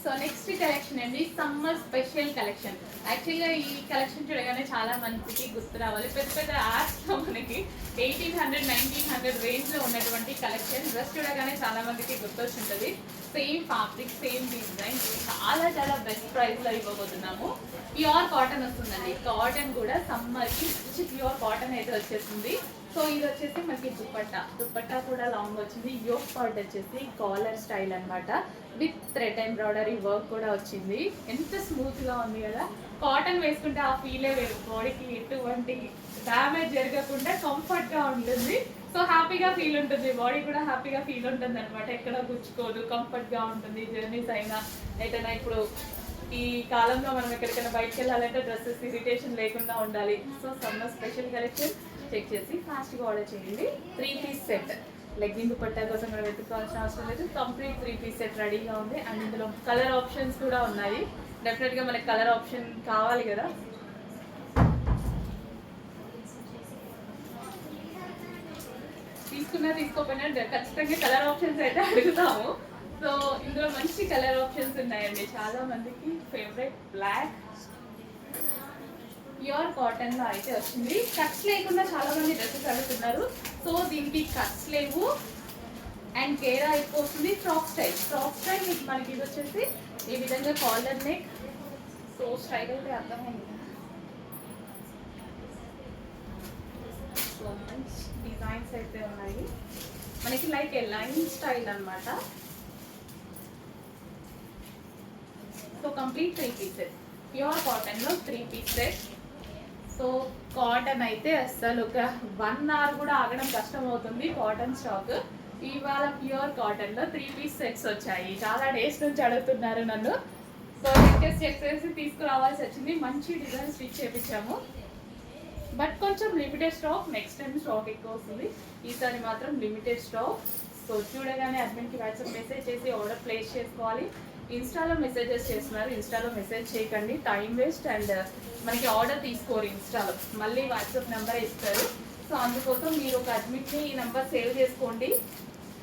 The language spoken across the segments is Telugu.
సో నెక్స్ట్ కలెక్షన్ అండి సమ్మర్ స్పెషల్ కలెక్షన్. యాక్చువల్గా ఈ కలెక్షన్ చూడగానే చాలా మందికి గుర్తు రావాలి. పెద్ద పెద్ద యాప్స్లో మనకి 1800 1900 రేంజ్లో ఉన్నటువంటి కలెక్షన్ డ్రెస్ చూడగానే చాలా మందికి గుర్తొచ్చుంటుంది. సేమ్ ఫ్యాబ్రిక్ సేమ్ డిజైన్ చాలా చాలా బెస్ట్ ప్రైస్లో ఇవ్వబోతున్నాము. ప్యూర్ కాటన్ వస్తుందండి. కాటన్ కూడా సమ్మర్కి మంచి ప్యూర్ కాటన్ అయితే వచ్చేస్తుంది. సో ఇది వచ్చేసి మనకి దుప్పట్టా కూడా లాంగ్ వచ్చింది. యోక్ పార్ట్ వచ్చేసి కాలర్ స్టైల్ అనమాట. విత్ థ్రెడ్ ఎంబ్రాయిడరీ వర్క్ కూడా వచ్చింది. ఎంత స్మూత్గా ఉంది కదా. కాటన్ వేసుకుంటే ఆ ఫీలే వేరు. బాడీకి ఎటువంటి డ్యామేజ్ జరగకుండా కంఫర్ట్గా ఉంటుంది. సో హ్యాపీగా ఫీల్ ఉంటుంది. బాడీ కూడా హ్యాపీగా ఫీల్ ఉంటుంది అనమాట. ఎక్కడ గుచ్చుకోదు, కంఫర్ట్గా ఉంటుంది. జర్నీస్ అయినా ఏదైనా ఇప్పుడు ఈ కాలంలో మనం ఎక్కడికైనా బయటకు వెళ్ళాలంటే డ్రెస్సెస్ ఇరిటేషన్ లేకుండా ఉండాలి. So summer special collection check చేసి ఫాస్ట్గా ఆర్డర్ చేయండి. 3 పీస్ సెట్. లెగ్గింగ్ దుపట్టా కోసం మనం వెతుక్కోవాల్సిన అవసరం లేదు. కంప్లీట్ 3 పీస్ సెట్ రెడీగా ఉంది. అండ్ ఇందులో కలర్ ఆప్షన్స్ కూడా ఉన్నాయి. డెఫినెట్గా మనకి కలర్ ఆప్షన్ కావాలి కదా. తీసుకోకపోయినా ఖచ్చితంగా కలర్ ఆప్షన్స్ అయితే అడుగుతాము. సో ఇందులో మంచి కలర్ ఆప్షన్స్ ఉన్నాయండి. చాలా మందికి ఫేవరెట్ బ్లాక్ ప్యూర్ కాటన్ లో అయితే వచ్చింది. కట్స్ లేకుండా చాలా మంది డ్రెస్సెస్ అడుగుతున్నారు. సో దీనికి కట్స్ లేవు అండ్ గేరా ఎక్కువ వస్తుంది. ఫ్రాక్ స్టైల్ మీకు మనకి ఇది వచ్చేసి ఈ విధంగా కాలర్ నెక్. సో స్టైల్ అయితే అర్థమైంది. సో మంచి డిజైన్స్ అయితే ఉన్నాయి మనకి. లైక్ ఏ లైన్ స్టైల్ అనమాట. So complete 3 pieces pure cotton లో 3 పీస్ సెట్. సో కాటన్ అయితే అసలు ఒక 1 అవర్ కూడా ఆగడం కష్టం అవుతుంది కాటన్ స్టాక్. ఇవాళ ప్యూర్ కాటన్ లో 3 పీస్ సెట్స్ వచ్చాయి. చాలా డేస్ నుంచి అడుగుతున్నారు నన్ను. సో రిక్వెస్ట్ చేసి తీసుకురావాల్సి వచ్చింది. మంచి డిజైన్ స్టిచ్ చేయించాము. బట్ కొంచెం limited stock. Next time stock ఎక్కువ వస్తుంది. ఈసారి మాత్రం లిమిటెడ్ స్టాక్. సో చూడగానే అడ్మిన్కి వాట్సాప్ మెసేజ్ చేసి ఆర్డర్ ప్లేస్ చేసుకోవాలి. ఇన్స్టాలో మెసేజెస్ చేస్తున్నారు. ఇన్స్టాలో మెసేజ్ చేయకండి, టైం వేస్ట్. అండ్ మనకి ఆర్డర్ తీసుకోరు ఇన్స్టాలో, మళ్ళీ వాట్సాప్ నెంబర్ ఇస్తారు. సో అందుకోసం మీరు ఒక అడ్మిట్ని ఈ నెంబర్ సేవ్ చేసుకోండి,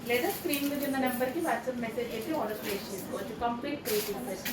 లేదా స్క్రీన్ మీద ఉన్న నెంబర్కి వాట్సాప్ మెసేజ్ చేసి ఆర్డర్ ప్లేస్ చేసుకోవచ్చు. Complete 3 pieces.